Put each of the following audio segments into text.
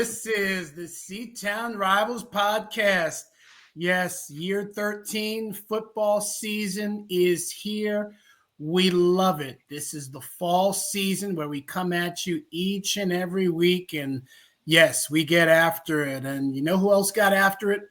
This is the Seton Rivals podcast. Yes, year 13 football season is here. We love it. This is the fall season where we come at you each and every week. And yes, we get after it. And you know who else got after it?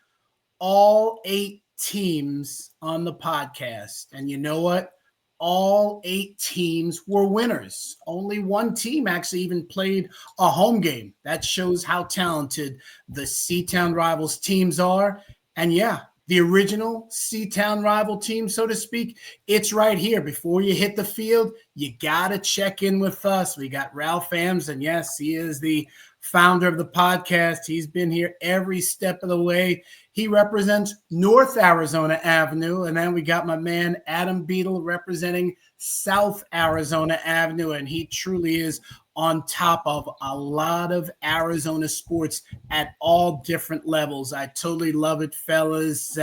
All 8 teams on the podcast. And you know what? All 8 teams were winners. Only one team actually even played a home game. That shows how talented the Seton Rivals teams are. And yeah, the original Seton rival team, so to speak, it's right here. Before you hit the field, you got to check in with us. We got Ralph Amsden. Yes, he is the founder of the podcast. He's been here every step of the way. He represents North Arizona Avenue. And then we got my man, Adam Beadle, representing South Arizona Avenue. And he truly is on top of a lot of Arizona sports at all different levels. I totally love it, fellas.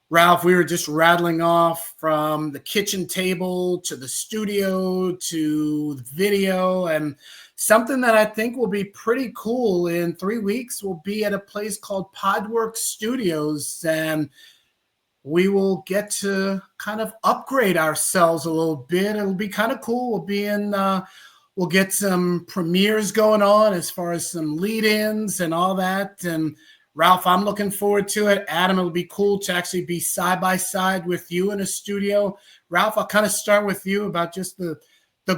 Ralph, we were just rattling off from the kitchen table to the studio to the video, and something that I think will be pretty cool in 3 weeks will be at a place called Podworks Studios, and we will get to kind of upgrade ourselves a little bit. It'll be kind of cool. We'll get some premieres going on as far as some lead-ins and all that. And Ralph, I'm looking forward to it. Adam, it'll be cool to actually be side by side with you in a studio. Ralph, I'll kind of start with you about just the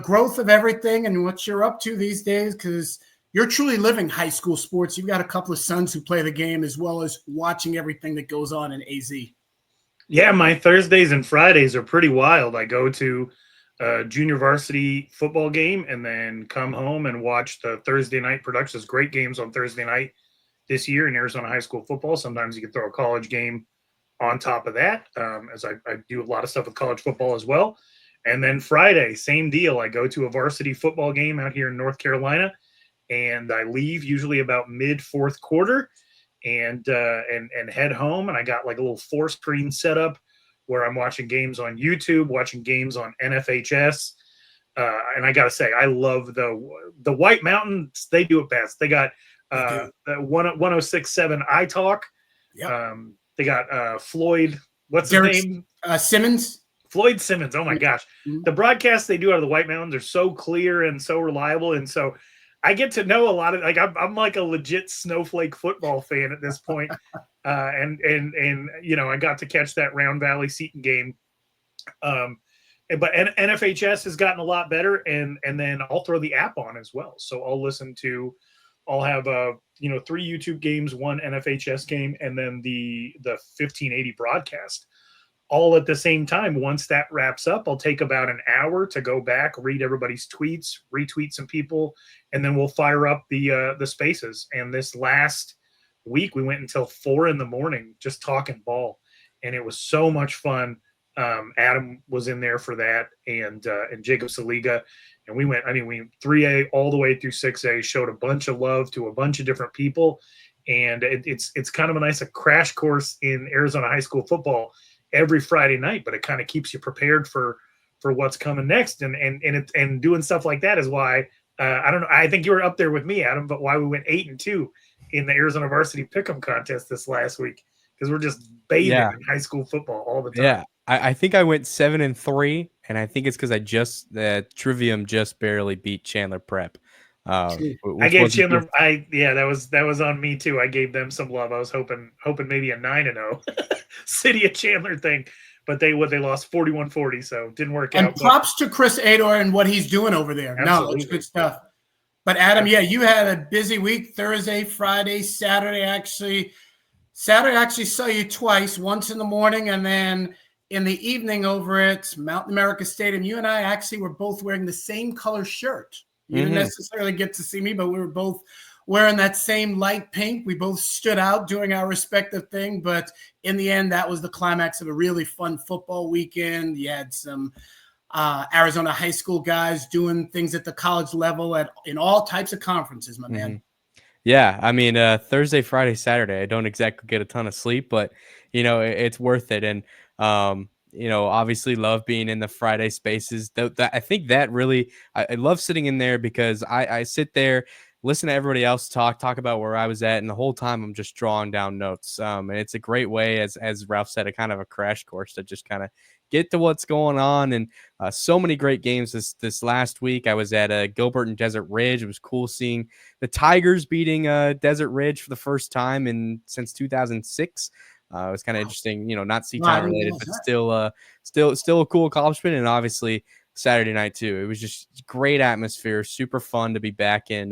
growth of everything and what you're up to these days, because you're truly living high school sports. You've got a couple of sons who play the game as well as watching everything that goes on in AZ. Yeah, my Thursdays and Fridays are pretty wild. I go to a junior varsity football game and then come home and watch the Thursday night productions. Great games on Thursday night this year in Arizona high school football. Sometimes you can throw a college game on top of that, as I do a lot of stuff with college football as well. And then Friday, same deal. I go to a varsity football game out here in North Carolina, and I leave usually about mid-fourth quarter and head home. And I got like a little 4-screen setup where I'm watching games on YouTube, watching games on NFHS. And I got to say, I love the White Mountains. They do it best. They got the 106.7 iTalk. Yep. They got Floyd. What's his name? Simmons. Floyd Simmons. Oh, my gosh. Mm-hmm. The broadcasts they do out of the White Mountains are so clear and so reliable. And so I get to know a lot of, like, I'm like a legit snowflake football fan at this point. And you know, I got to catch that Round Valley Seton game. But NFHS has gotten a lot better, and then I'll throw the app on as well. So I'll have 3 YouTube games, 1 NFHS game, and then the 1580 broadcast all at the same time. Once that wraps up, I'll take about an hour to go back, read everybody's tweets, retweet some people, and then we'll fire up the spaces. And this last week we went until 4 a.m. just talking ball, and it was so much fun. Adam was in there for that, and Jacob Saliga, and we 3A all the way through 6A, showed a bunch of love to a bunch of different people, and it's kind of a crash course in Arizona high school football every Friday night, but it kind of keeps you prepared for what's coming next, and doing stuff like that is why I don't know. I think you were up there with me, Adam, but why we went 8-2 in the Arizona Varsity Pick'em contest this last week, because we're just bathing in high school football all the time. Yeah, I think I went 7-3, and I think it's because the Trivium just barely beat Chandler Prep. I gave Chandler. That was on me too. I gave them some love. I was hoping maybe a 9-0 City of Chandler thing, but they lost 41-40, so didn't work out. And props to Chris Ador and what he's doing over there. Absolutely. No, it's good stuff. But Adam, you had a busy week. Thursday, Friday, Saturday. Actually saw you twice. Once in the morning, and then in the evening over at Mountain America Stadium. You and I actually were both wearing the same color shirt. You didn't necessarily get to see me, but we were both wearing that same light pink. We both stood out doing our respective thing. But in the end, that was the climax of a really fun football weekend. You had some Arizona high school guys doing things at the college level in all types of conferences, my man. Yeah, I mean, Thursday, Friday, Saturday, I don't exactly get a ton of sleep, but, it's worth it. And, obviously love being in the Friday spaces. I think that really, I love sitting in there because I sit there listen to everybody else talk about where I was at, and the whole time I'm just drawing down notes. And it's a great way, as Ralph said, a kind of a crash course to just kind of get to what's going on. And so many great games this last week. I was at Gilbert and Desert Ridge. It was cool seeing the Tigers beating Desert Ridge for the first time since 2006. It was kind of interesting, not Seton related, but still a cool accomplishment. And obviously Saturday night too. It was just great atmosphere, super fun to be back in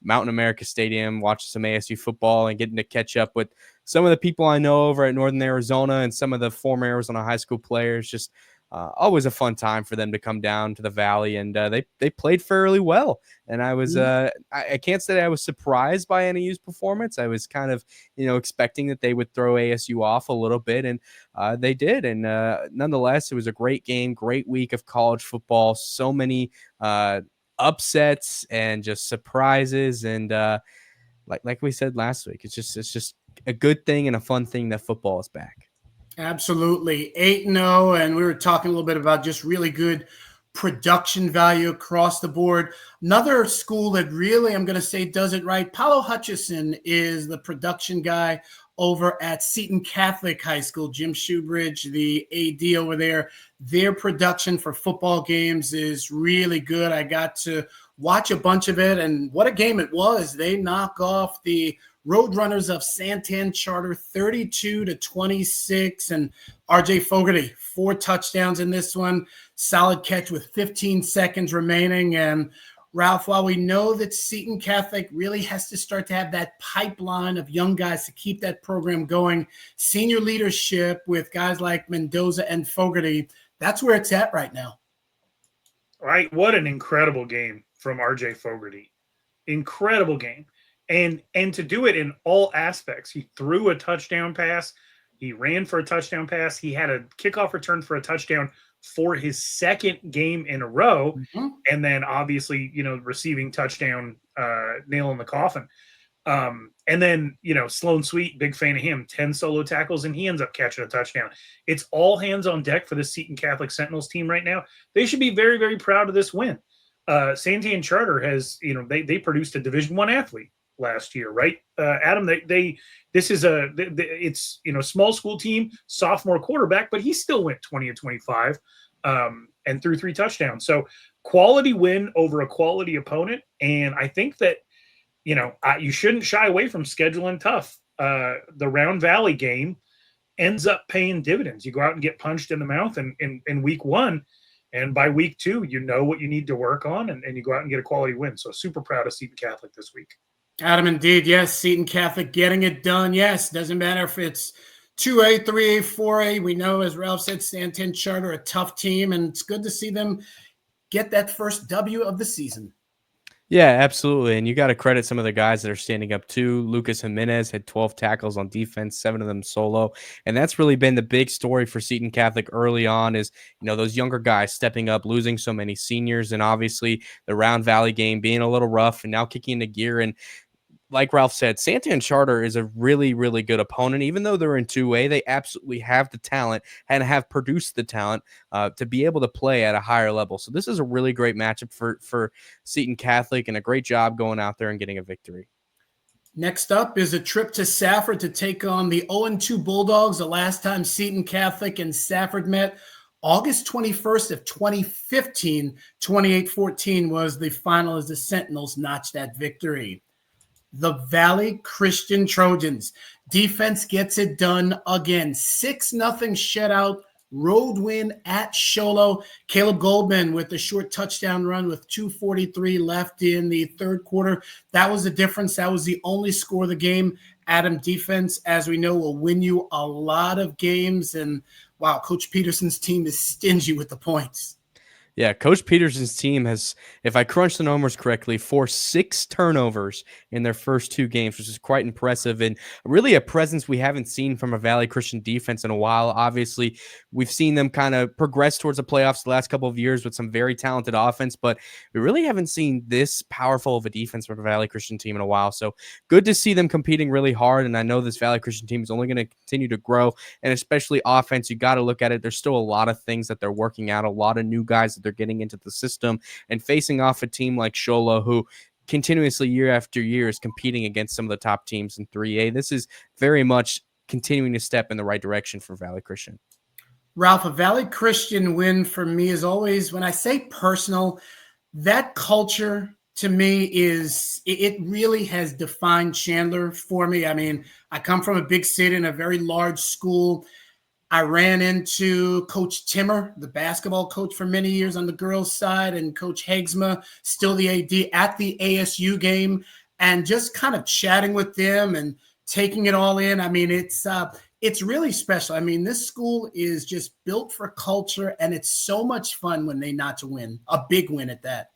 Mountain America Stadium, watching some ASU football and getting to catch up with some of the people I know over at Northern Arizona and some of the former Arizona high school players. Just always a fun time for them to come down to the Valley, and they played fairly well. And I was I can't say I was surprised by NAU's performance. I was kind of expecting that they would throw ASU off a little bit, and they did. And nonetheless, it was a great game, great week of college football. So many upsets and just surprises, and like we said last week, it's just a good thing and a fun thing that football is back. Absolutely. 8-0, and we were talking a little bit about just really good production value across the board. Another school that really, I'm going to say, does it right, Paulo Hutchison is the production guy over at Seton Catholic High School. Jim Shoebridge, the AD over there, their production for football games is really good. I got to watch a bunch of it, and what a game it was. They knock off the Roadrunners of Santan Charter 32-26, and RJ Fogerty 4 touchdowns in this one. Solid catch with 15 seconds remaining. And Ralph, while we know that Seton Catholic really has to start to have that pipeline of young guys to keep that program going, senior leadership with guys like Mendoza and Fogerty, that's where it's at right now. Right. What an incredible game from RJ Fogerty. Incredible game. And to do it in all aspects. He threw a touchdown pass. He ran for a touchdown pass. He had a kickoff return for a touchdown for his second game in a row. Mm-hmm. And then obviously, receiving touchdown, nail in the coffin. And then, Sloan Sweet, big fan of him, 10 solo tackles, and he ends up catching a touchdown. It's all hands on deck for the Seton Catholic Sentinels team right now. They should be very, very proud of this win. Santan Charter has, they produced a Division I athlete last year, right? Adam, this is it's small school team, sophomore quarterback, but he still went 20-25 and threw 3 touchdowns. So quality win over a quality opponent. And I think that, you shouldn't shy away from scheduling tough. The Round Valley game ends up paying dividends. You go out and get punched in the mouth in week 1. And by week 2, you know what you need to work on, and you go out and get a quality win. So super proud of Seton Catholic this week. Adam, indeed, yes, Seton Catholic getting it done. Yes, doesn't matter if it's 2A, 3A, 4A. We know, as Ralph said, Santan Charter, a tough team, and it's good to see them get that first W of the season. Yeah, absolutely. And you got to credit some of the guys that are standing up too. Lucas Jimenez had 12 tackles on defense, 7 of them solo. And that's really been the big story for Seton Catholic early on is, those younger guys stepping up, losing so many seniors. And obviously the Round Valley game being a little rough and now kicking into gear. And like Ralph said, Santan Charter is a really, really good opponent. Even though they're in 2A, they absolutely have the talent and have produced the talent to be able to play at a higher level. So this is a really great matchup for Seton Catholic, and a great job going out there and getting a victory. Next up is a trip to Safford to take on the 0-2 Bulldogs. The last time Seton Catholic and Safford met, August 21st of 2015, 28-14 was the final as the Sentinels notched that victory. The Valley Christian Trojans. Defense gets it done again. 6-0 shutout road win at Sholo. Caleb Goldman with the short touchdown run with 2:43 left in the third quarter. That was the difference. That was the only score of the game. Adam, defense, as we know, will win you a lot of games. And wow, Coach Peterson's team is stingy with the points. Yeah, Coach Peterson's team has, if I crunch the numbers correctly, forced 6 turnovers in their first 2 games, which is quite impressive and really a presence we haven't seen from a Valley Christian defense in a while. Obviously, we've seen them kind of progress towards the playoffs the last couple of years with some very talented offense, but we really haven't seen this powerful of a defense from a Valley Christian team in a while. So good to see them competing really hard, and I know this Valley Christian team is only going to continue to grow, and especially offense, you got to look at it. There's still a lot of things that they're working out, a lot of new guys that they're getting into the system, and facing off a team like Sholo, who continuously year after year is competing against some of the top teams in 3A. This is very much continuing to step in the right direction for Valley Christian. Ralph, a Valley Christian win for me is always, when I say personal, that culture to me it really has defined Chandler for me. I mean, I come from a big city and a very large school. I ran into Coach Timmer, the basketball coach for many years on the girls' side, and Coach Hagsma, still the AD, at the ASU game, and just kind of chatting with them and taking it all in. I mean, it's really special. I mean, this school is just built for culture, and it's so much fun when they notch a win, a big win at that.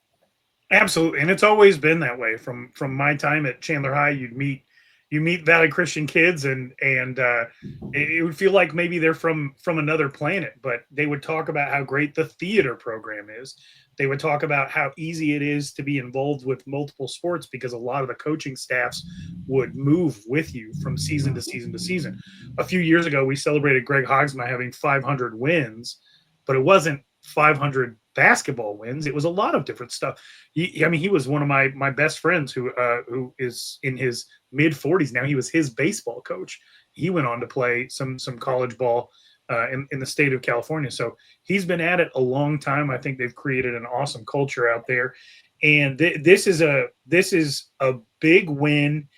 Absolutely, and it's always been that way. From my time at Chandler High, you meet Valley Christian kids, and it would feel like maybe they're from another planet. But they would talk about how great the theater program is. They would talk about how easy it is to be involved with multiple sports because a lot of the coaching staffs would move with you from season to season to season. A few years ago, we celebrated Greg Hogsma having 500 wins, but it wasn't 500 basketball wins. It was a lot of different stuff. He was one of my best friends who is in his mid 40s now. He was his baseball coach. He went on to play some college ball in the state of California. So he's been at it a long time. I think they've created an awesome culture out there. And this is a big win.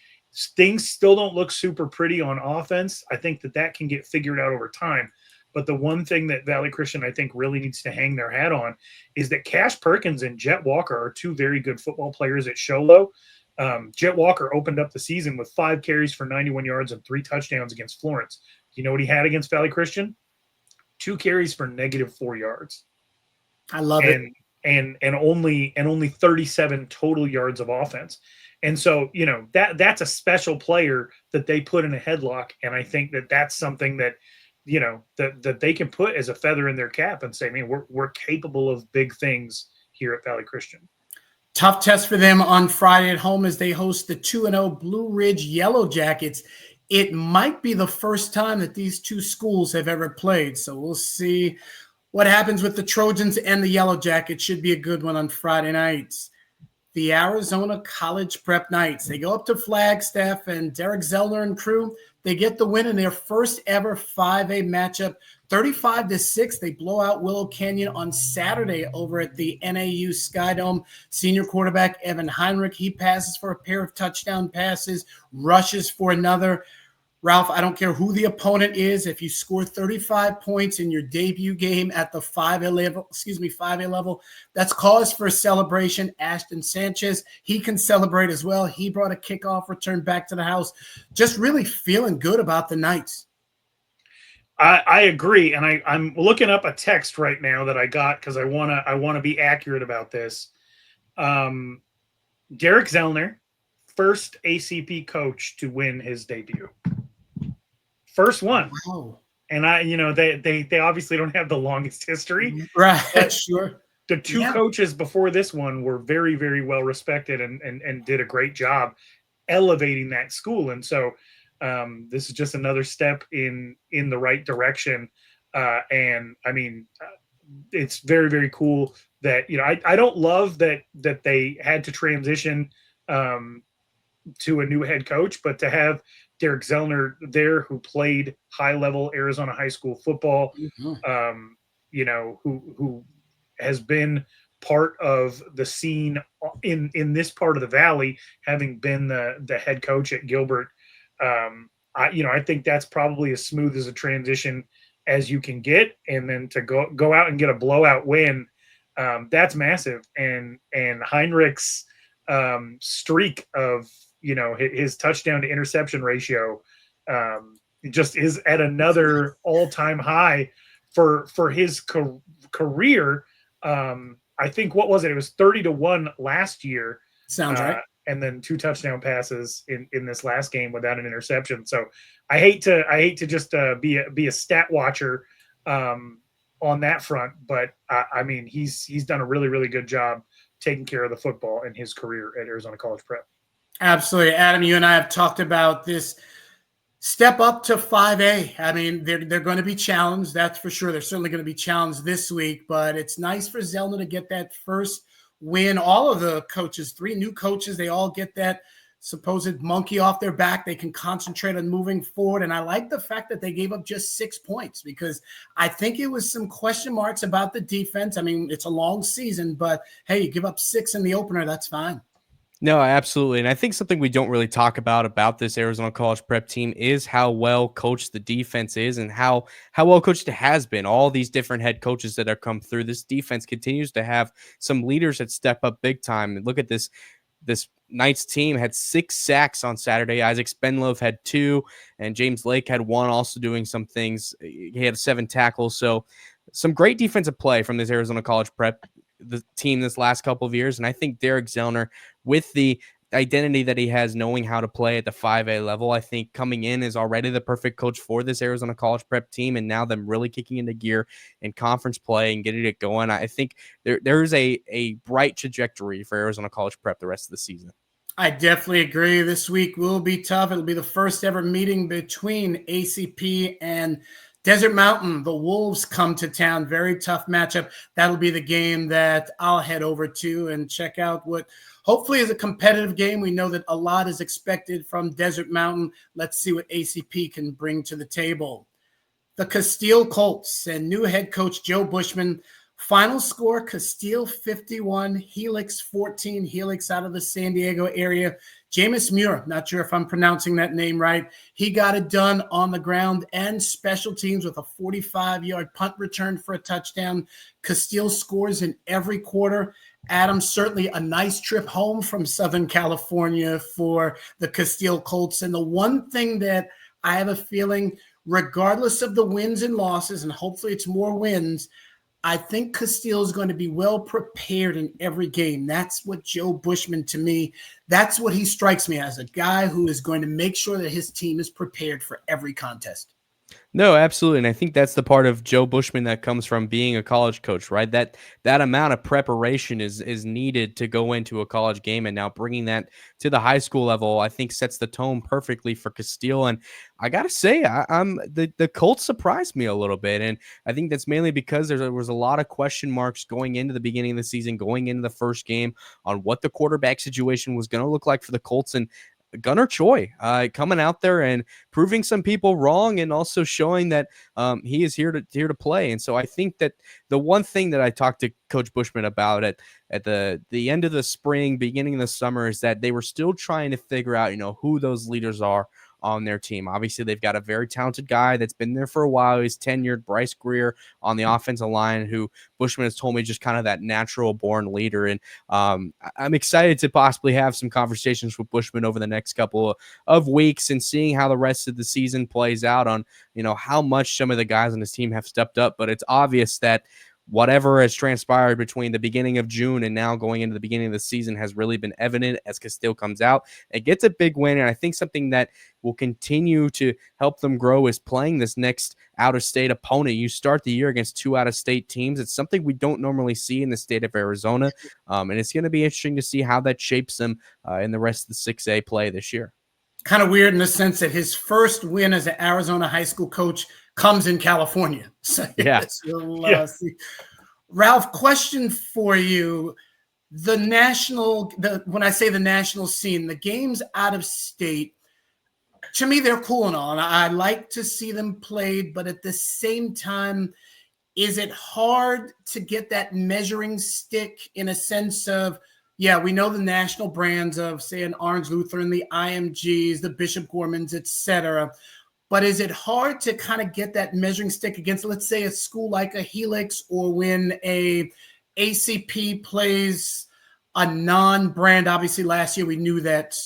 Things still don't look super pretty on offense. I think that can get figured out over time. But the one thing that Valley Christian, I think, really needs to hang their hat on is that Cash Perkins and Jet Walker are two very good football players at Sholo. Jet Walker opened up the season with 5 carries for 91 yards and 3 touchdowns against Florence. You know what he had against Valley Christian? 2 carries for -4 yards. I love it. And only 37 total yards of offense. And so, that's a special player that they put in a headlock. And I think that's something that, that they can put as a feather in their cap and say, I mean, we're capable of big things here at Valley Christian. Tough test for them on Friday at home as they host the 2-0 Blue Ridge Yellow Jackets. It might be the first time that these two schools have ever played. So we'll see what happens with the Trojans and the Yellow Jackets. Should be a good one on Friday nights. The Arizona College Prep Knights. They go up to Flagstaff, and Derek Zellner and crew, they get the win in their first ever 5A matchup, 35-6. They blow out Willow Canyon on Saturday over at the NAU Skydome. Senior quarterback Evan Heinrich, he passes for a pair of touchdown passes, rushes for another. Ralph, I don't care who the opponent is. If you score 35 points in your debut game at the 5A level, that's cause for a celebration. Ashton Sanchez, he can celebrate as well. He brought a kickoff return back to the house. Just really feeling good about the Knights. I agree, and I'm looking up a text right now that I got because I wanna be accurate about this. Derek Zellner, first ACP coach to win his debut. First one. Wow. And they obviously don't have the longest history. Right, sure. The two coaches before this one were very, very well respected and did a great job elevating that school. And so this is just another step in the right direction. And I mean, it's very, very cool that, I don't love that they had to transition to a new head coach, but to have Derek Zellner there, who played high-level Arizona high school football, who has been part of the scene in this part of the valley, having been the head coach at Gilbert. I think that's probably as smooth as a transition as you can get, and then to go out and get a blowout win, that's massive. And Heinrich's streak of his touchdown to interception ratio just is at another all-time high for his career. I think, what was it? It was 30-1 last year. Sounds right. And then 2 touchdown passes in this last game without an interception. So I hate to just be a stat watcher on that front, but I mean, he's done a really, really good job taking care of the football in his career at Arizona College Prep. Absolutely. Adam, you and I have talked about this step up to 5A. I mean, they're going to be challenged. That's for sure. They're certainly going to be challenged this week, but it's nice for Zellner to get that first win. All of the coaches, 3 new coaches, they all get that supposed monkey off their back. They can concentrate on moving forward. And I like the fact that they gave up just 6 points, because I think it was some question marks about the defense. I mean, it's a long season, but hey, you give up 6 in the opener, that's fine. No, absolutely. And I think something we don't really talk about this Arizona College Prep team is how well coached the defense is, and how well coached it has been. All these different head coaches that have come through, this defense continues to have some leaders that step up big time. And look at this Knights team had 6 sacks on Saturday. Isaac Spenlove had 2, and James Lake had 1, also doing some things. He had 7 tackles. So some great defensive play from this Arizona College Prep the team this last couple of years. And I think Derek Zellner, with the identity that he has, knowing how to play at the 5A level, I think coming in is already the perfect coach for this Arizona College Prep team. And now them really kicking into gear in conference play and getting it going, I think there's a bright trajectory for Arizona College Prep the rest of the season. I definitely agree. This week will be tough. It'll be the first ever meeting between ACP and Desert Mountain. The Wolves come to town. Very tough matchup. That'll be the game that I'll head over to and check out what hopefully is a competitive game. We know that a lot is expected from Desert Mountain. Let's see what ACP can bring to the table. The Casteel Colts and new head coach Joe Bushman. Final score, Casteel 51, Helix 14. Helix out of the San Diego area. Jameis Muir, not sure if I'm pronouncing that name right. He got it done on the ground and special teams with a 45-yard punt return for a touchdown. Casteel scores in every quarter. Adam, certainly a nice trip home from Southern California for the Casteel Colts. And the one thing that I have a feeling, regardless of the wins and losses, and hopefully it's more wins, I think Casteel is going to be well prepared in every game. That's what Joe Bushman, to me, that's what he strikes me as, a guy who is going to make sure that his team is prepared for every contest. No, absolutely. And I think that's the part of Joe Bushman that comes from being a college coach, right? That amount of preparation is needed to go into a college game. And now bringing that to the high school level, I think sets the tone perfectly for Casteel. And I got to say, the Colts surprised me a little bit. And I think that's mainly because there was a lot of question marks going into the beginning of the season, going into the first game, on what the quarterback situation was going to look like for the Colts. And Gunnar Choy coming out there and proving some people wrong, and also showing that he is here to play. And so I think that the one thing that I talked to Coach Bushman about at the end of the spring, beginning of the summer, is that they were still trying to figure out, who those leaders are on their team. Obviously, they've got a very talented guy that's been there for a while. He's tenured, Bryce Greer, on the offensive line, who Bushman has told me just kind of that natural born leader. And I'm excited to possibly have some conversations with Bushman over the next couple of weeks, and seeing how the rest of the season plays out on, how much some of the guys on his team have stepped up. But it's obvious that whatever has transpired between the beginning of June and now going into the beginning of the season has really been evident as Casteel comes out and gets a big win. And I think something that will continue to help them grow is playing this next out-of-state opponent. You start the year against 2 out-of-state teams. It's something we don't normally see in the state of Arizona. And it's going to be interesting to see how that shapes them in the rest of the 6A play this year. Kind of weird in the sense that his first win as an Arizona high school coach comes in California. So yeah. See. Ralph, question for you. When I say the national scene, the games out of state, to me, they're cool and all. And I like to see them played, but at the same time, is it hard to get that measuring stick in a sense of, yeah, we know the national brands of, say, an Orange Lutheran, the IMGs, the Bishop Gormans, et cetera. But is it hard to kind of get that measuring stick against, let's say, a school like a Helix, or when a ACP plays a non-brand? Obviously, last year we knew that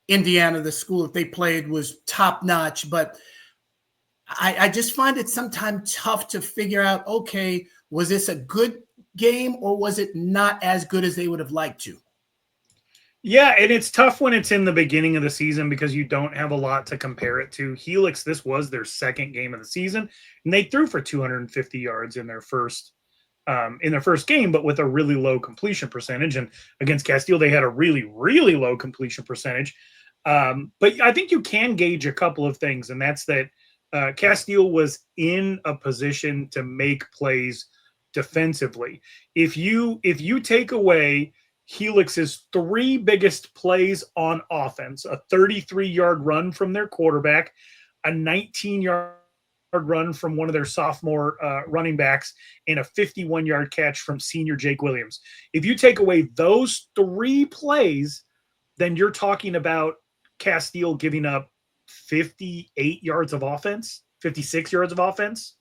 Indiana, the school that they played, was top-notch. But I just find it sometimes tough to figure out, okay, was this a good game or was it not as good as they would have liked to? Yeah, and it's tough when it's in the beginning of the season because you don't have a lot to compare it to. Helix, this was their second game of the season, and they threw for 250 yards in their first game, but with a really low completion percentage. And against Casteel, they had a really, really low completion percentage. But I think you can gauge a couple of things, and that's that Casteel was in a position to make plays defensively. If you take away Helix's 3 biggest plays on offense, a 33-yard run from their quarterback, a 19-yard run from one of their sophomore running backs, and a 51-yard catch from senior Jake Williams. If you take away those 3 plays, then you're talking about Casteel giving up 58 yards of offense, 56 yards of offense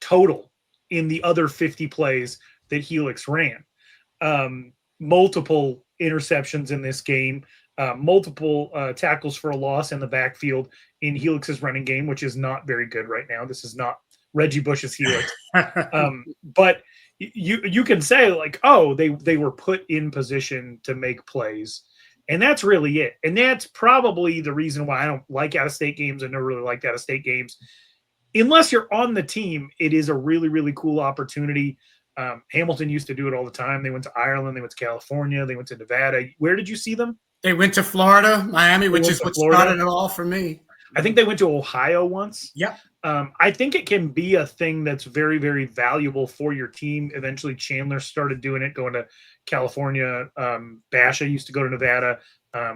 total in the other 50 plays that Helix ran. Multiple interceptions in this game, multiple tackles for a loss in the backfield in Helix's running game, which is not very good right now. This is not Reggie Bush's Helix. But you can say like, oh, they were put in position to make plays. And that's really it. And that's probably the reason why I don't like out-of-state games. I never really liked out-of-state games. Unless you're on the team, it is a really, really cool opportunity. Hamilton used to do it all the time. They went to Ireland. They went to California. They went to Nevada. Where did you see them? They went to Florida, Miami, which is what started it all for me. I think they went to Ohio once. Yep. I think it can be a thing that's very, very valuable for your team. Eventually, Chandler started doing it, going to California. Basha used to go to Nevada. I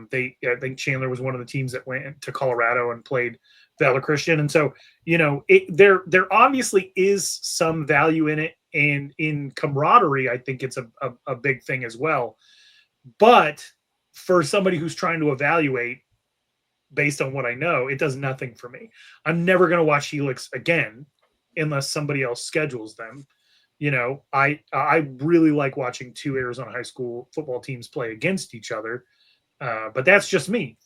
think Chandler was one of the teams that went to Colorado and played Valor Christian. And so, there obviously is some value in it. And in camaraderie, I think it's a big thing as well. But for somebody who's trying to evaluate, based on what I know, it does nothing for me. I'm never going to watch Helix again unless somebody else schedules them. I really like watching 2 Arizona high school football teams play against each other. But that's just me.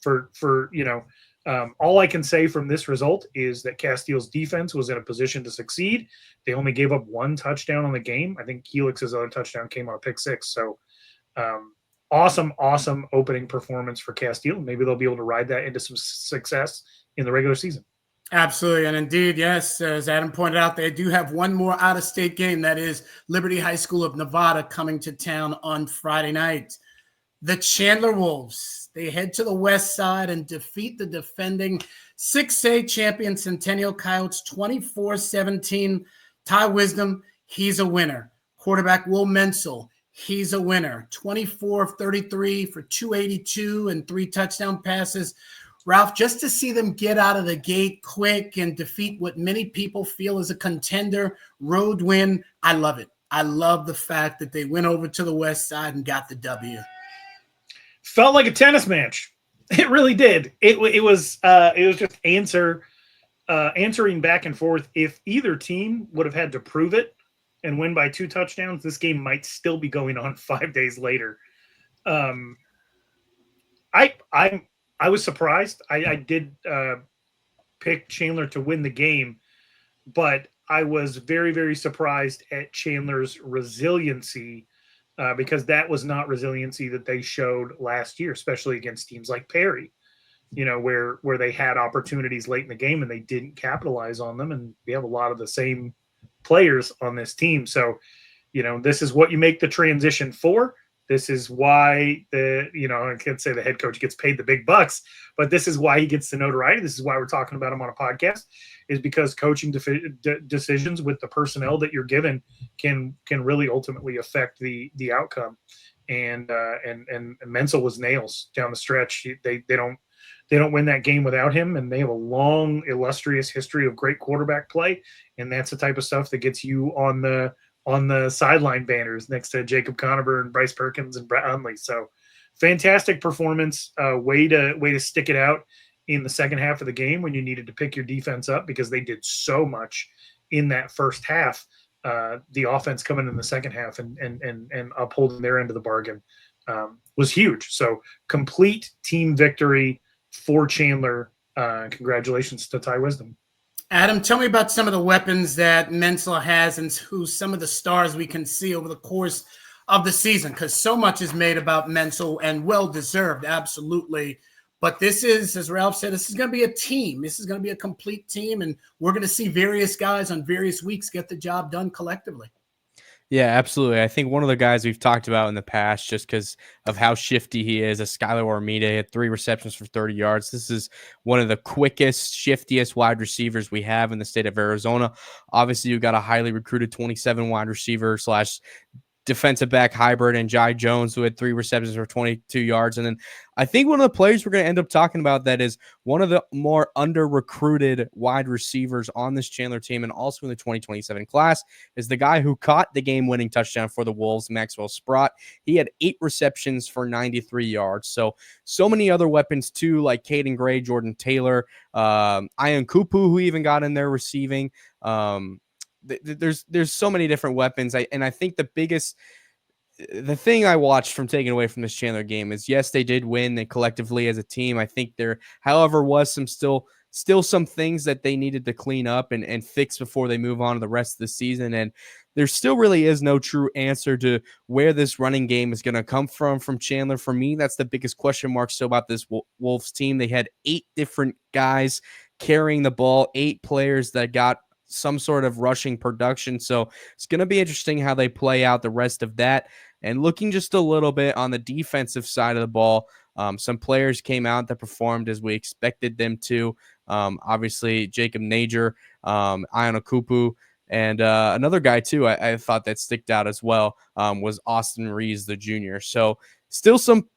All I can say from this result is that Casteel's defense was in a position to succeed. They only gave up 1 touchdown on the game. I think Helix's other touchdown came on a pick 6. So awesome opening performance for Casteel. Maybe they'll be able to ride that into some success in the regular season. Absolutely. And indeed, yes, as Adam pointed out, they do have one more out-of-state game. That is Liberty High School of Nevada coming to town on Friday night. The Chandler Wolves, they head to the west side and defeat the defending 6A champion Centennial Coyotes 24-17. Ty Wisdom, he's a winner. Quarterback Will Menzel, he's a winner. 24 of 33 for 282 and 3 touchdown passes. Ralph, just to see them get out of the gate quick and defeat what many people feel is a contender road win, I love it. I love the fact that they went over to the west side and got the W. Felt like a tennis match. It really did. It was just answering back and forth. If either team would have had to prove it and win by 2 touchdowns, this game might still be going on 5 days later. I was surprised. I did pick Chandler to win the game, but I was very, very surprised at Chandler's resiliency because that was not resiliency that they showed last year, especially against teams like Perry, where they had opportunities late in the game and they didn't capitalize on them. And we have a lot of the same players on this team. So, this is what you make the transition for. This is why I can't say the head coach gets paid the big bucks, but this is why he gets the notoriety. This is why we're talking about him on a podcast, is because coaching decisions with the personnel that you're given can really ultimately affect the outcome. And Menzel was nails down the stretch. They don't win that game without him, and they have a long, illustrious history of great quarterback play, and that's the type of stuff that gets you on the sideline banners next to Jacob Conover and Bryce Perkins and Brett Hundley. So fantastic performance, way to stick it out in the second half of the game when you needed to pick your defense up because they did so much in that first half. The offense coming in the second half and upholding their end of the bargain was huge. So complete team victory for Chandler. Congratulations to Ty Wisdom. Adam, tell me about some of the weapons that Menzel has and who's some of the stars we can see over the course of the season, because so much is made about Menzel and well-deserved, absolutely. But this is, as Ralph said, this is going to be a team. This is going to be a complete team, and we're going to see various guys on various weeks get the job done collectively. Yeah, absolutely. I think one of the guys we've talked about in the past, just because of how shifty he is, Skylar Armida had 3 receptions for 30 yards. This is one of the quickest, shiftiest wide receivers we have in the state of Arizona. Obviously, you've got a highly recruited 27 wide receiver slash defensive back hybrid and Jai Jones, who had 3 receptions for 22 yards. And then I think one of the players we're going to end up talking about that is one of the more under-recruited wide receivers on this Chandler team and also in the 2027 class is the guy who caught the game-winning touchdown for the Wolves, Maxwell Sprott. He had 8 receptions for 93 yards. So many other weapons too, like Caden Gray, Jordan Taylor, Ian Kupu, who even got in there receiving. There's so many different weapons. I think the thing I watched from taking away from this Chandler game is, yes, they did win. They collectively as a team, I think there, however, was still some things that they needed to clean up and fix before they move on to the rest of the season. And there still really is no true answer to where this running game is going to come from Chandler. For me, that's the biggest question mark still about this Wolves team. They had 8 different guys carrying the ball, 8 players that got some sort of rushing production. So it's going to be interesting how they play out the rest of that. And looking just a little bit on the defensive side of the ball, some players came out that performed as we expected them to. Obviously, Jacob Nager, Iona Kupu, and another guy, too, I thought that sticked out as well, was Austin Rees, the junior. So still some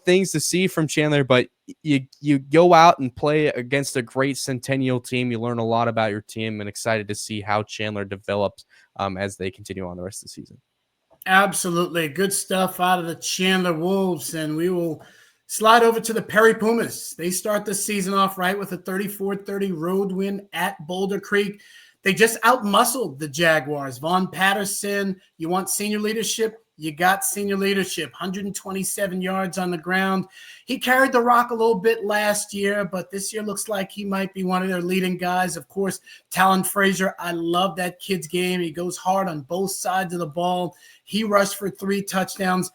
things to see from Chandler, but you go out and play against a great Centennial team. You learn a lot about your team, and excited to see how Chandler develops as they continue on the rest of the season. Absolutely. Good stuff out of the Chandler Wolves, and we will slide over to the Perry Pumas. They start the season off right with a 34-30 road win at Boudler Creek. They just outmuscled the Jaguars. Vaughn Patterson, you want senior leadership? You got senior leadership, 127 yards on the ground. He carried the rock a little bit last year, but this year looks like he might be one of their leading guys. Of course, Talen Frazier, I love that kid's game. He goes hard on both sides of the ball. He rushed for 3 touchdowns.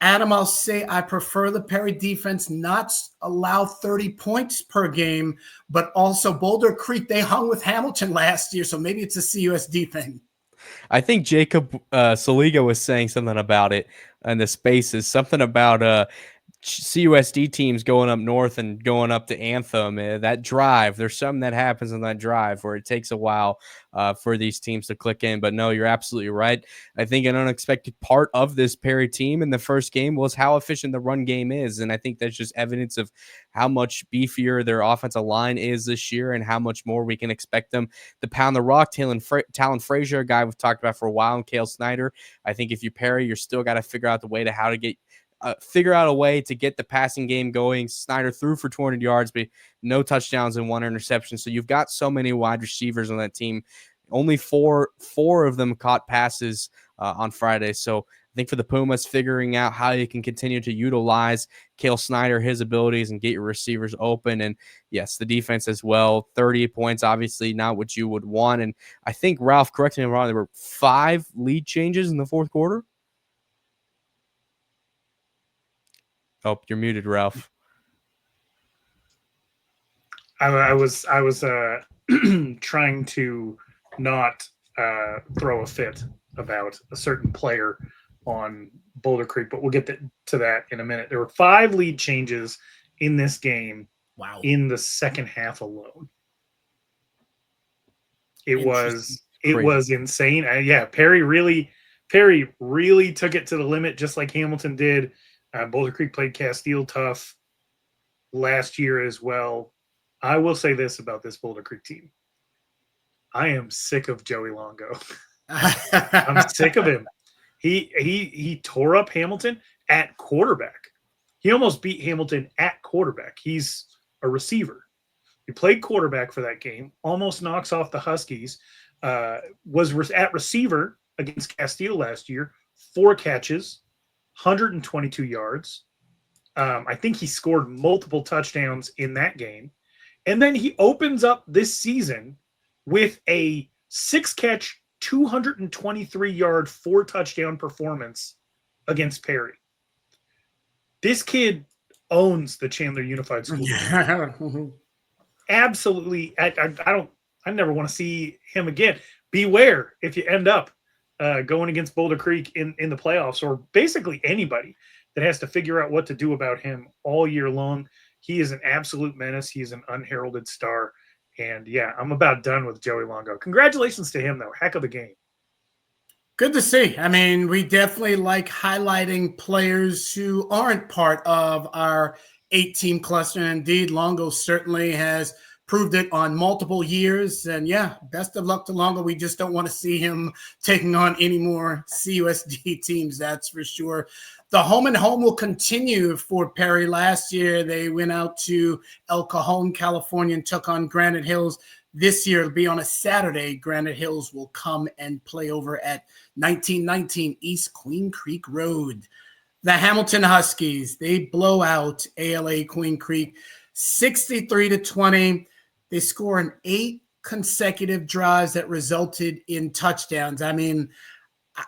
Adam, I'll say I prefer the Perry defense not allow 30 points per game, but also Boudler Creek, they hung with Hamilton last year, so maybe it's a CUSD thing. I think Jacob Saliga was saying something about it in the spaces, something about CUSD teams going up north and going up to Anthem. That drive, there's something that happens on that drive where it takes a while for these teams to click in. But no, you're absolutely right. I think an unexpected part of this Perry team in the first game was how efficient the run game is. And I think that's just evidence of how much beefier their offensive line is this year and how much more we can expect them to pound the rock. Talen Frazier, a guy we've talked about for a while, and Cale Snyder. I think if you Perry, you're still got to figure out the way to how to get figure out a way to get the passing game going. Snyder threw for 200 yards, but no touchdowns and 1 interception. So you've got so many wide receivers on that team. Only four of them caught passes on Friday. So I think for the Pumas, figuring out how you can continue to utilize Cale Snyder, his abilities, and get your receivers open. And yes, the defense as well. 30 points, obviously not what you would want. And I think, Ralph, correct me if I'm wrong, there were 5 lead changes in the fourth quarter. Oh, you're muted, Ralph. I was trying to not throw a fit about a certain player on Boudler Creek, but we'll get to that in a minute. There were 5 lead changes in this game. Wow. In the second half alone. It was insane. Yeah, Perry really took it to the limit, just like Hamilton did. Boudler Creek played Casteel tough last year as well. I will say this about this Boudler Creek team. I am sick of Joey Longo. I'm sick of him. He tore up Hamilton at quarterback. He almost beat Hamilton at quarterback. He's a receiver. He played quarterback for that game, almost knocks off the Huskies, was at receiver against Casteel last year, 4 catches, 122 yards. I think he scored multiple touchdowns in that game. And then he opens up this season with a 6-catch, 223-yard, 4-touchdown performance against Perry. This kid owns the Chandler Unified School. Yeah. Absolutely. I never want to see him again. Beware if you end up going against Boulder Creek in the playoffs, or basically anybody that has to figure out what to do about him all year long. He is an absolute menace. He is an unheralded star. And yeah, I'm about done with Joey Longo. Congratulations to him, though. Heck of a game. Good to see. I mean, we definitely like highlighting players who aren't part of our 8-team cluster. And indeed, Longo certainly has proved it on multiple years. And yeah, best of luck to Longo. We just don't want to see him taking on any more CUSD teams, that's for sure. The home and home will continue for Perry. Last year, they went out to El Cajon, California, and took on Granite Hills. This year, it'll be on a Saturday. Granite Hills will come and play over at 1919 East Queen Creek Road. The Hamilton Huskies, they blow out ALA Queen Creek 63-20. They score in 8 consecutive drives that resulted in touchdowns. I mean,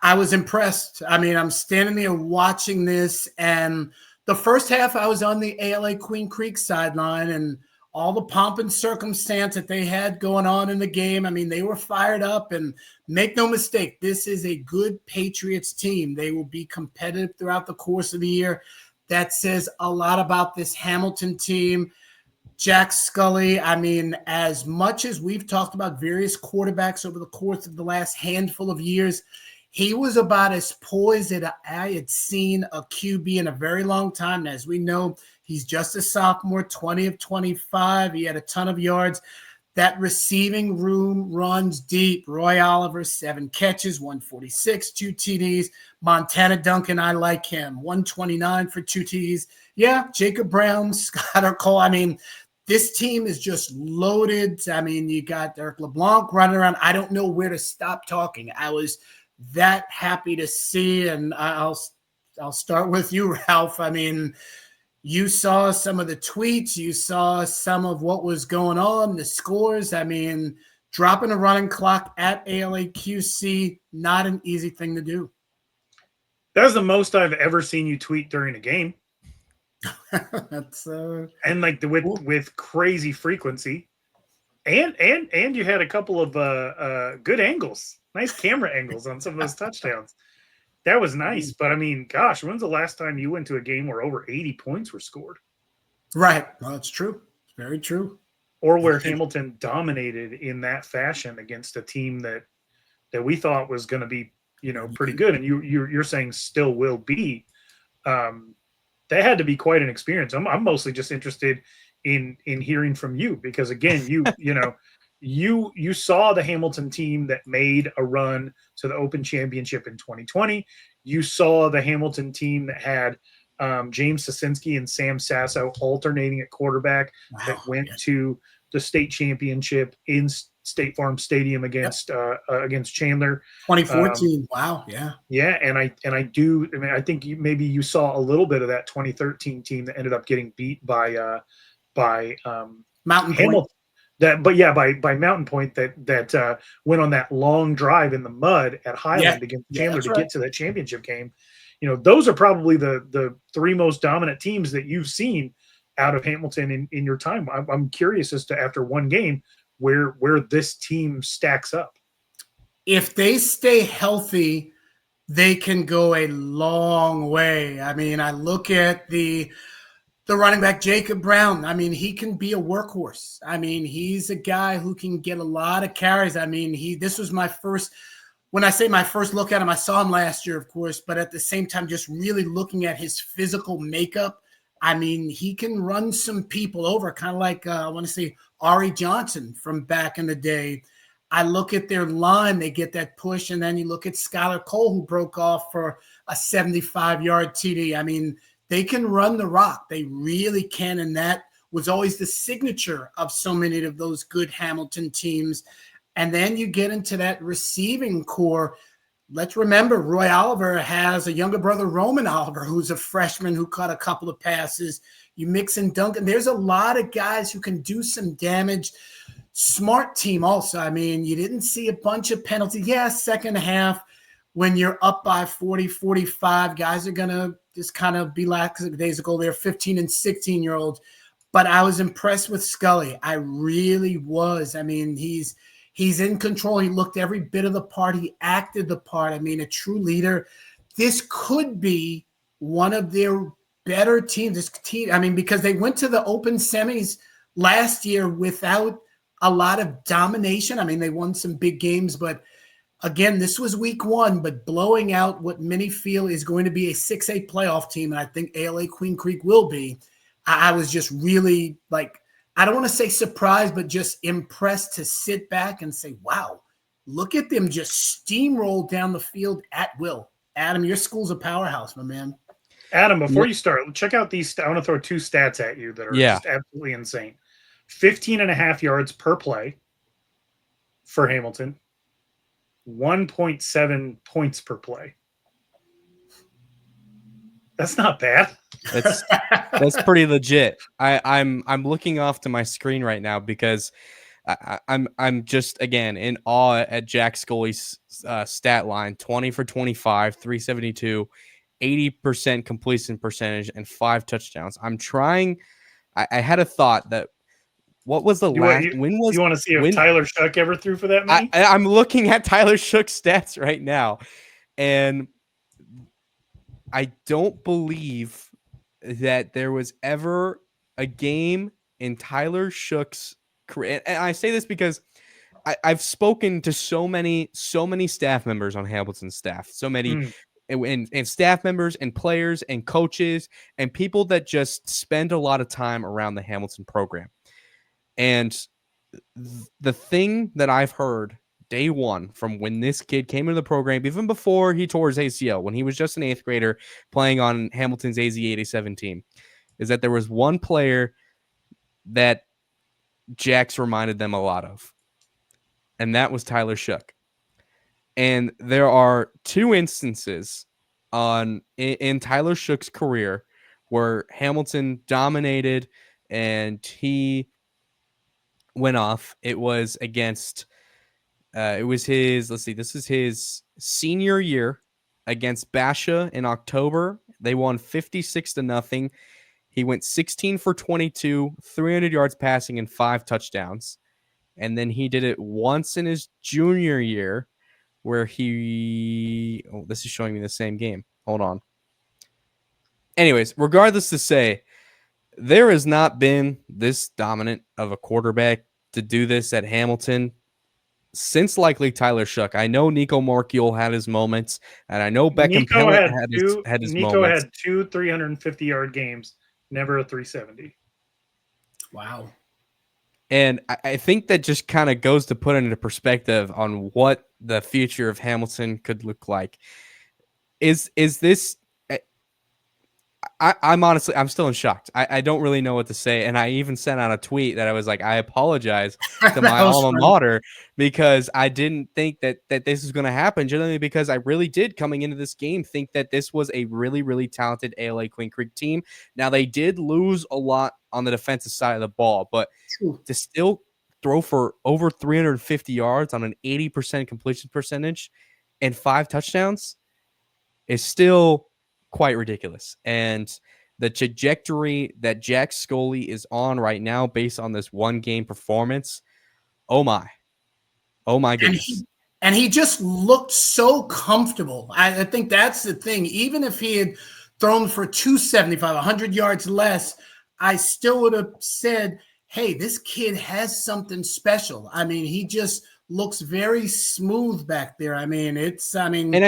I was impressed. I mean, I'm standing there watching this, and the first half I was on the ALA Queen Creek sideline, and all the pomp and circumstance that they had going on in the game. I mean, they were fired up, and make no mistake, this is a good Patriots team. They will be competitive throughout the course of the year. That says a lot about this Hamilton team. Jack Scully, I mean, as much as we've talked about various quarterbacks over the course of the last handful of years, he was about as poised as I had seen a QB in a very long time. As we know, he's just a sophomore, 20 of 25. He had a ton of yards. That receiving room runs deep. Roy Oliver, 7 catches, 146, 2 TDs. Montana Duncan, I like him, 129 for 2 TDs. Yeah, Jacob Brown, Scott Cole. I mean, this team is just loaded. I mean, you got Eric LeBlanc running around. I don't know where to stop talking. I was that happy to see, and I'll start with you, Ralph. I mean, you saw some of the tweets, you saw some of what was going on, the scores. I mean, dropping a running clock at ALAQC, not an easy thing to do. That was the most I've ever seen you tweet during a game. That's and like with crazy frequency, and you had a couple of good angles. Nice camera angles on some of those touchdowns. That was nice. But, I mean, gosh, when's the last time you went to a game where over 80 points were scored? Right. Well, that's true. It's very true. Or where Hamilton dominated in that fashion against a team that we thought was going to be, pretty good. And you're saying still will be. That had to be quite an experience. I'm mostly just interested in hearing from you because, again, you saw the Hamilton team that made a run to the Open Championship in 2020. You saw the Hamilton team that had James Sosinski and Sam Sasso alternating at quarterback that went to the state championship in State Farm Stadium against Chandler. 2014. Wow. Yeah. Yeah. And I think maybe you saw a little bit of that 2013 team that ended up getting beat by Mountain Hamilton. Point. By Mountain Point that went on that long drive in the mud at Highland against Chandler to get to that championship game. Those are probably the 3 most dominant teams that you've seen out of Hamilton in your time. I'm curious as to, after one game, where this team stacks up. If they stay healthy, they can go a long way. I mean, I look at the running back, Jacob Brown. I mean, he can be a workhorse. I mean, he's a guy who can get a lot of carries. I mean, this was my first, when I say my first look at him, I saw him last year, of course, but at the same time, just really looking at his physical makeup. I mean, he can run some people over, kind of like, I want to say, Ari Johnson from back in the day. I look at their line, they get that push, and then you look at Skylar Cole, who broke off for a 75-yard TD. I mean, they can run the rock. They really can, and that was always the signature of so many of those good Hamilton teams. And then you get into that receiving core. Let's remember, Roy Oliver has a younger brother, Roman Oliver, who's a freshman who caught a couple of passes. You mix in Duncan. There's a lot of guys who can do some damage. Smart team also. I mean, you didn't see a bunch of penalties. Yeah, second half, when you're up by 40, 45, guys are going to just kind of be like days ago. They're 15 and 16-year-olds. But I was impressed with Scully. I really was. I mean, he's He's in control. He looked every bit of the part. He acted the part. I mean, a true leader. This could be one of their better teams. This team, I mean, because they went to the open semis last year without a lot of domination. I mean, they won some big games, but again, this was week 1, but blowing out what many feel is going to be a 6A playoff team, and I think ALA Queen Creek will be. I was just really, like, I don't want to say surprised, but just impressed to sit back and say, wow, look at them just steamroll down the field at will. Adam, your school's a powerhouse, my man. Adam, before you start, check out these. I want to throw 2 stats at you that are just absolutely insane. 15.5 yards per play for Hamilton. 1.7 points per play. That's not bad. That's pretty legit. I'm looking off to my screen right now because I'm just again in awe at Jack Scully's stat line: 20 for 25, 372, 80% completion percentage, and 5 touchdowns. I'm trying. I had a thought that what was the last? When was you want to see if Tyler Shuck ever threw for that many? I'm looking at Tyler Shuck's stats right now, and I don't believe that there was ever a game in Tyler Shuck's career. And I say this because I've spoken to so many staff members on Hamilton's staff, so many and staff members and players and coaches and people that just spend a lot of time around the Hamilton program. And the thing that I've heard day one from when this kid came into the program, even before he tore his ACL, when he was just an 8th grader playing on Hamilton's AZ87 team, is that there was one player that Jax reminded them a lot of, and that was Tyler Shuck. And there are 2 instances in Tyler Shuck's career where Hamilton dominated and he went off. It was against it was his, let's see, this is his senior year against Basha in October. They won 56-0. He went 16 for 22, 300 yards passing and 5 touchdowns. And then he did it once in his junior year where this is showing me the same game. Hold on. Anyways, regardless to say, there has not been this dominant of a quarterback to do this at Hamilton since likely Tyler Shuck. I know Nico Markiel had his moments, and I know Beckham Pellet had his Nico moments. had 2 350-yard games, never a 370. Wow. And I think that just kind of goes to put into perspective on what the future of Hamilton could look like. Is this... I'm honestly, I'm still in shock. I don't really know what to say. And I even sent out a tweet that I was like, I apologize to my alma mater because I didn't think that this was going to happen, generally because I really did, coming into this game, think that this was a really, really talented ALA Queen Creek team. Now, they did lose a lot on the defensive side of the ball, but to still throw for over 350 yards on an 80% completion percentage and 5 touchdowns is still quite ridiculous. And the trajectory that Jack Scully is on right now based on this one game performance, oh my goodness. And he just looked so comfortable. I think that's the thing. Even if he had thrown for 275, 100 yards less, I still would have said, hey, this kid has something special. I mean, he just looks very smooth back there. I mean, and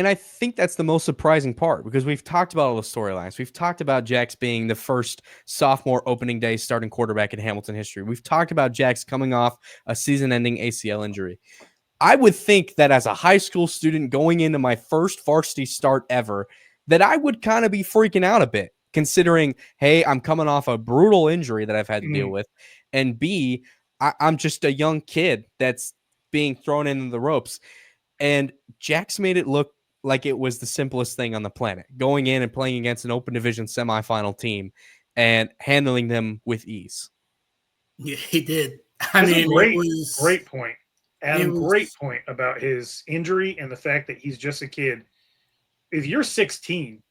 I think that's the most surprising part, because we've talked about all the storylines. We've talked about Jax being the first sophomore opening day starting quarterback in Hamilton history. We've talked about Jax coming off a season-ending ACL injury. I would think that as a high school student going into my first varsity start ever, that I would kind of be freaking out a bit, considering, hey, I'm coming off a brutal injury that I've had to deal with, and B, I'm just a young kid that's being thrown into the ropes. And Jax made it look like it was the simplest thing on the planet, going in and playing against an open division semifinal team and handling them with ease. Yeah, he did. Great point. Adam, great point about his injury and the fact that he's just a kid. If you're 16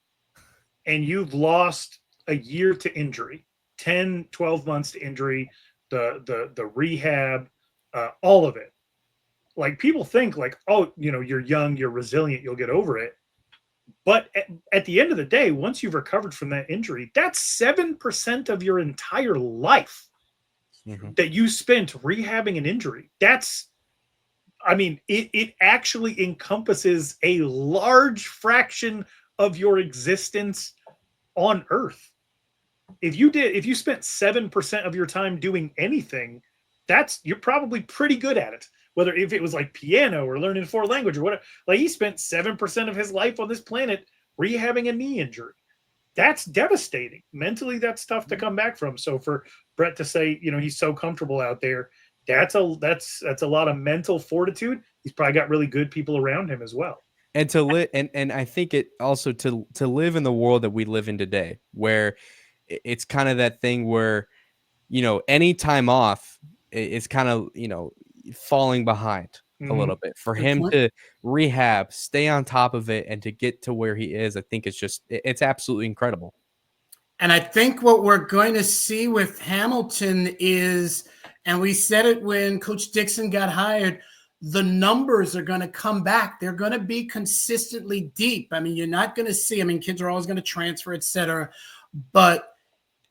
and you've lost a year to injury, 10, 12 months to injury, the rehab, all of it, Like people think like, oh, you're young, you're resilient, you'll get over it. But at the end of the day, once you've recovered from that injury, that's 7% of your entire life that you spent rehabbing an injury. It actually encompasses a large fraction of your existence on Earth. If you spent 7% of your time doing anything, you're probably pretty good at it. Whether if it was like piano or learning a foreign language or whatever, like he spent 7% of his life on this planet rehabbing a knee injury. That's devastating. Mentally, that's tough to come back from. So for Brett to say, he's so comfortable out there, that's a lot of mental fortitude. He's probably got really good people around him as well. And to live, and I think it also to live in the world that we live in today, where it's kind of that thing where, any time off is kind of, falling behind a little bit. For him to rehab, stay on top of it, and to get to where he is, I think it's absolutely incredible. And I think what we're going to see with Hamilton is, and we said it when Coach Dixon got hired, the numbers are going to come back. They're going to be consistently deep. I mean, you're not going to see, kids are always going to transfer, et cetera. But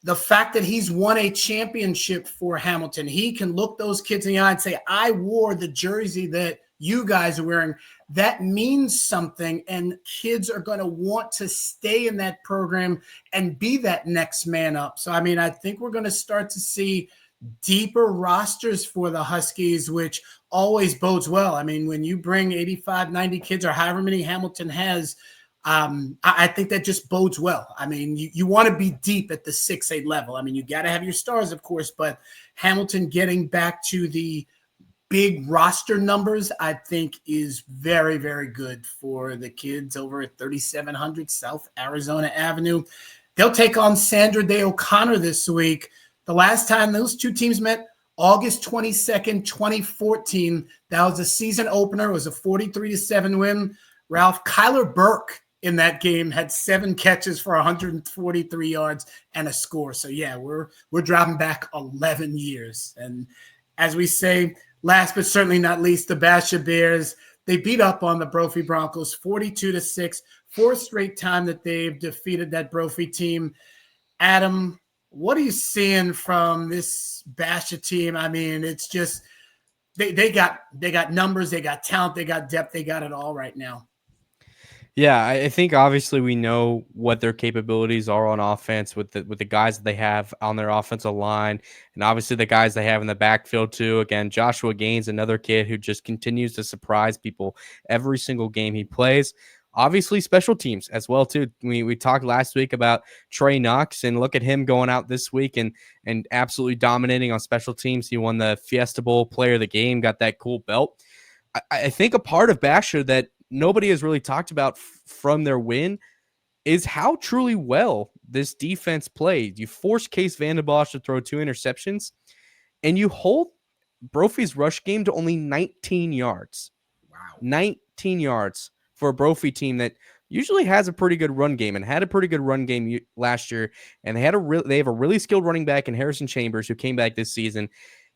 the fact that he's won a championship for Hamilton, he can look those kids in the eye and say, I wore the jersey that you guys are wearing. That means something, and kids are going to want to stay in that program and be that next man up. So, I think we're going to start to see deeper rosters for the Huskies, which always bodes well. When you bring 85, 90 kids or however many Hamilton has, I think that just bodes well. You want to be deep at the 6A level. You got to have your stars, of course, but Hamilton getting back to the big roster numbers, I think is very, very good for the kids over at 3700 South Arizona Avenue. They'll take on Sandra Day O'Connor this week. The last time those two teams met, August 22nd, 2014. That was a season opener. It was a 43-7 win. Ralph, Kyler Burke in that game had 7 catches for 143 yards and a score. So yeah, we're dropping back 11 years. And as we say, last but certainly not least, the Basha Bears, they beat up on the Brophy Broncos 42-6, 4th straight time that they've defeated that Brophy team. Adam, what are you seeing from this Basha team? It's just they got numbers, they got talent, they got depth, they got it all right now. Yeah, I think obviously we know what their capabilities are on offense with the guys that they have on their offensive line, and obviously the guys they have in the backfield too. Again, Joshua Gaines, another kid who just continues to surprise people every single game he plays. Obviously, special teams as well too. We talked last week about Trey Knox, and look at him going out this week and absolutely dominating on special teams. He won the Fiesta Bowl Player of the Game, got that cool belt. I think a part of Basha that nobody has really talked about from their win is how truly well this defense played. You force Case Vandenbosch to throw 2 interceptions, and you hold Brophy's rush game to only 19 yards. Wow. 19 yards for a Brophy team that usually has a pretty good run game and had a pretty good run game last year. And they have a really skilled running back in Harrison Chambers who came back this season.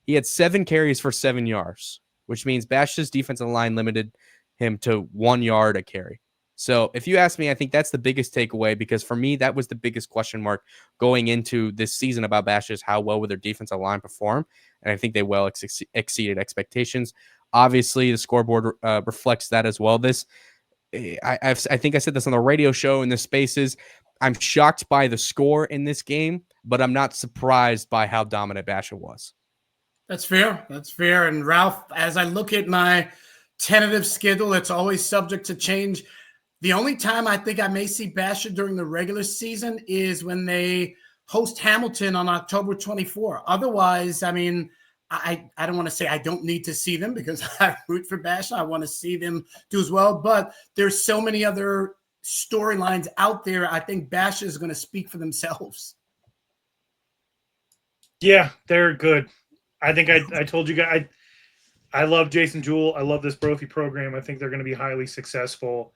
He had 7 carries for 7 yards, which means Basha's defensive line limited him to 1 yard a carry. So if you ask me, I think that's the biggest takeaway, because for me, that was the biggest question mark going into this season about Basha, is how well would their defensive line perform. And I think they well exceeded expectations. Obviously, the scoreboard reflects that as well. I think I said this on the radio show in the spaces. I'm shocked by the score in this game, but I'm not surprised by how dominant Basha was. That's fair. That's fair. And Ralph, as I look at my tentative schedule, it's always subject to change. The only time I think I may see Basha during the regular season is when they host Hamilton on October 24. Otherwise, I don't want to say I don't need to see them, because I root for Basha. I want to see them do as well. But there's so many other storylines out there. I think Basha is going to speak for themselves. Yeah, they're good. I think I told you guys, I love Jason Jewell. I love this Brophy program. I think they're going to be highly successful.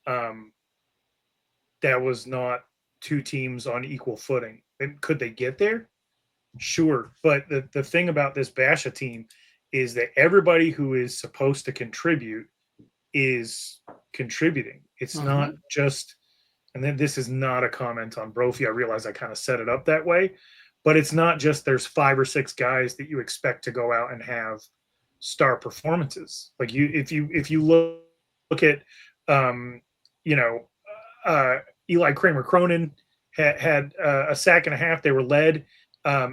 That was not 2 teams on equal footing. And could they get there? Sure. But the thing about this Basha team is that everybody who is supposed to contribute is contributing. It's not just, and then this is not a comment on Brophy. I realize I kind of set it up that way, but it's not just there's 5 or 6 guys that you expect to go out and have star performances. Like if you look at, Eli Kramer Cronin had a sack and a half. They were led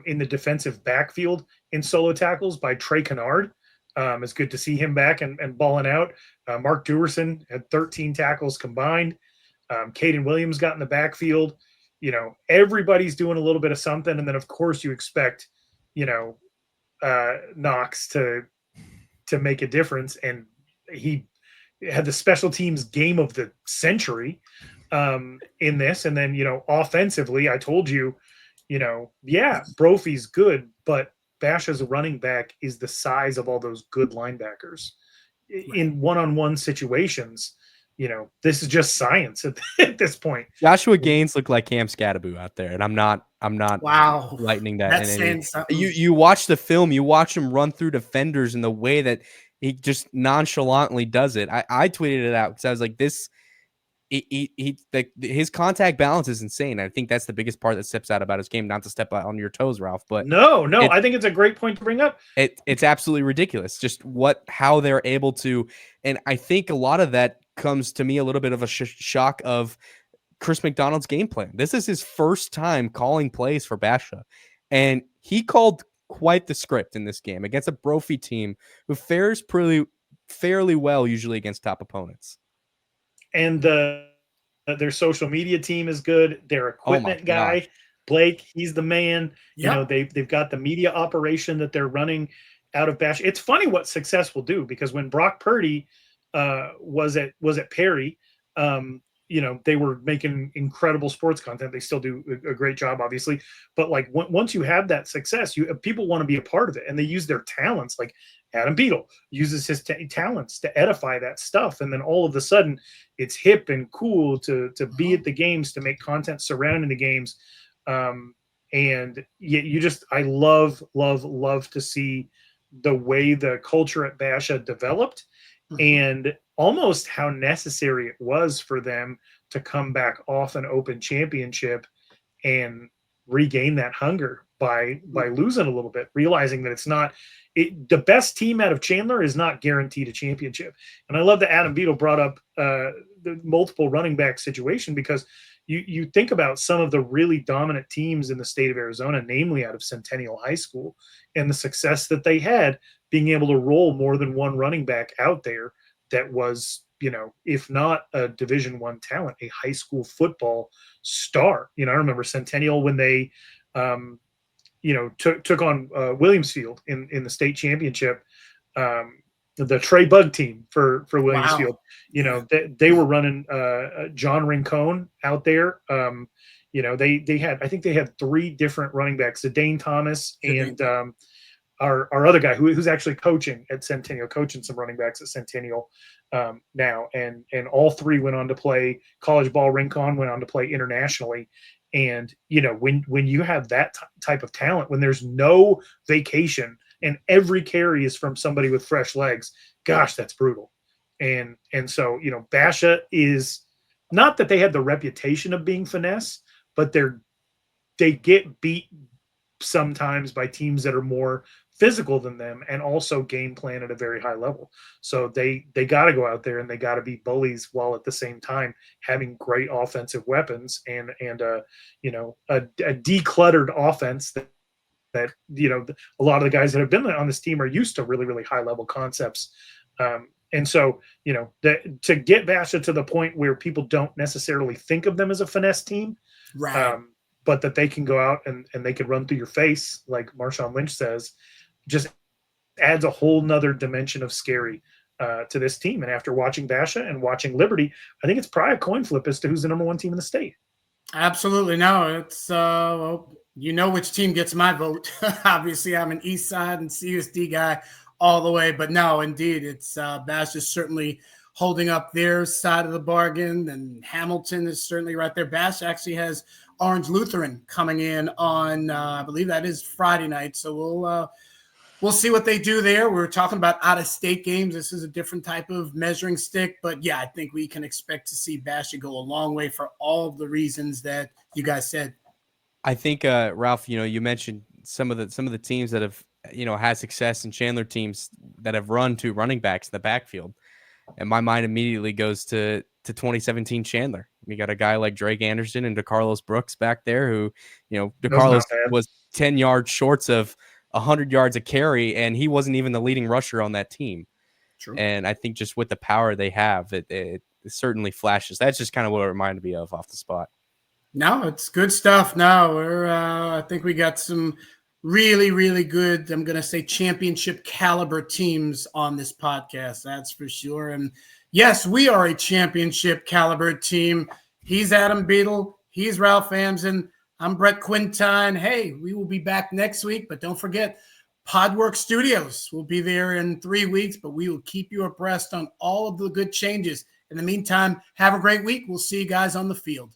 in the defensive backfield in solo tackles by Trey Kennard. It's good to see him back and balling out. Mark Dewerson had 13 tackles combined. Caden Williams got in the backfield. Everybody's doing a little bit of something. And then, of course, you expect, Knox to make a difference. And he had the special teams game of the century in this. And then, offensively, I told you, Brophy's good, but Basha's running back is the size of all those good linebackers. In one-on-one situations, this is just science at this point. Joshua Gaines looked like Cam Scatteroo out there, and I'm not wow lightening that. That's saying something. You watch the film, you watch him run through defenders, and the way that he just nonchalantly does it. I tweeted it out because I was like, this. His contact balance is insane. I think that's the biggest part that steps out about his game. Not to step on your toes, Ralph, but no, I think it's a great point to bring up. It's absolutely ridiculous, just how they're able to, and I think a lot of that comes to me a little bit of a shock of Chris McDonald's game plan. This is his first time calling plays for Basha, and he called quite the script in this game against a Brophy team who fares fairly well usually against top opponents. And their social media team is good. Their equipment guy, Blake, he's the man. Yep. They've got the media operation that they're running out of Basha. It's funny what success will do, because when Brock Purdy was at Perry, they were making incredible sports content. They still do a great job, obviously. But like once you have that success, people want to be a part of it, and they use their talents. Like Adam Beadle uses his talents to edify that stuff, and then all of a sudden, it's hip and cool to be at the games, to make content surrounding the games. And I love to see the way the culture at Basha developed, and almost how necessary it was for them to come back off an open championship and regain that hunger by losing a little bit, realizing that it's not the best team out of Chandler is not guaranteed a championship. And I love that Adam Beadle brought up the multiple running back situation, because you think about some of the really dominant teams in the state of Arizona, namely out of Centennial High School, and the success that they had being able to roll more than one running back out there that was, if not a Division I talent, a high school football star. I remember Centennial when they, took on Williamsfield in the state championship, the Trey Bug team for Williamsfield. Wow. They were running John Rincon out there. They had 3 different running backs: Zidane Thomas and our other guy who's actually coaching at Centennial, coaching some running backs at Centennial now, and all 3 went on to play college ball. Rincon went on to play internationally. And when you have that type of talent, when there's no vacation and every carry is from somebody with fresh legs, gosh, that's brutal. And so Basha is not that they have the reputation of being finesse, but they get beat sometimes by teams that are more physical than them and also game plan at a very high level. So they got to go out there and they got to be bullies while at the same time having great offensive weapons and a decluttered offense that a lot of the guys that have been on this team are used to really, really high level concepts. And so, to get Basha to the point where people don't necessarily think of them as a finesse team, Right. But that they can go out and they can run through your face, like Marshawn Lynch says, just adds a whole nother dimension of scary to this team. And after watching Basha and watching Liberty, I think it's probably a coin flip as to who's the number 1 team in the state. Absolutely. No, it's which team gets my vote. Obviously, I'm an East Side and CUSD guy all the way, but no, indeed, it's Basha's certainly holding up their side of the bargain, and Hamilton is certainly right there. Basha actually has Orange Lutheran coming in on, I believe that is Friday night, so we'll we'll see what they do there. We're talking about out-of-state games. This is a different type of measuring stick. But, yeah, I think we can expect to see Basha go a long way for all of the reasons that you guys said. I think, Ralph, you mentioned some of the teams that have, had success in Chandler teams that have run two running backs in the backfield. And my mind immediately goes to 2017 Chandler. We got a guy like Drake Anderson and DeCarlos Brooks back there who, DeCarlos was 10 yards shorts of 100 yards a carry, and he wasn't even the leading rusher on that team. True. And I think just with the power they have, it certainly flashes. That's just kind of what it reminded me of off the spot. No, it's good stuff. No, I think we got some really, really good, I'm going to say championship caliber teams on this podcast. That's for sure. And yes, we are a championship caliber team. He's Adam Beadle. He's Ralph Amsden. I'm Brett Quintyne. Hey, we will be back next week, but don't forget Podwork Studios. We'll be there in 3 weeks, but we will keep you abreast on all of the good changes. In the meantime, have a great week. We'll see you guys on the field.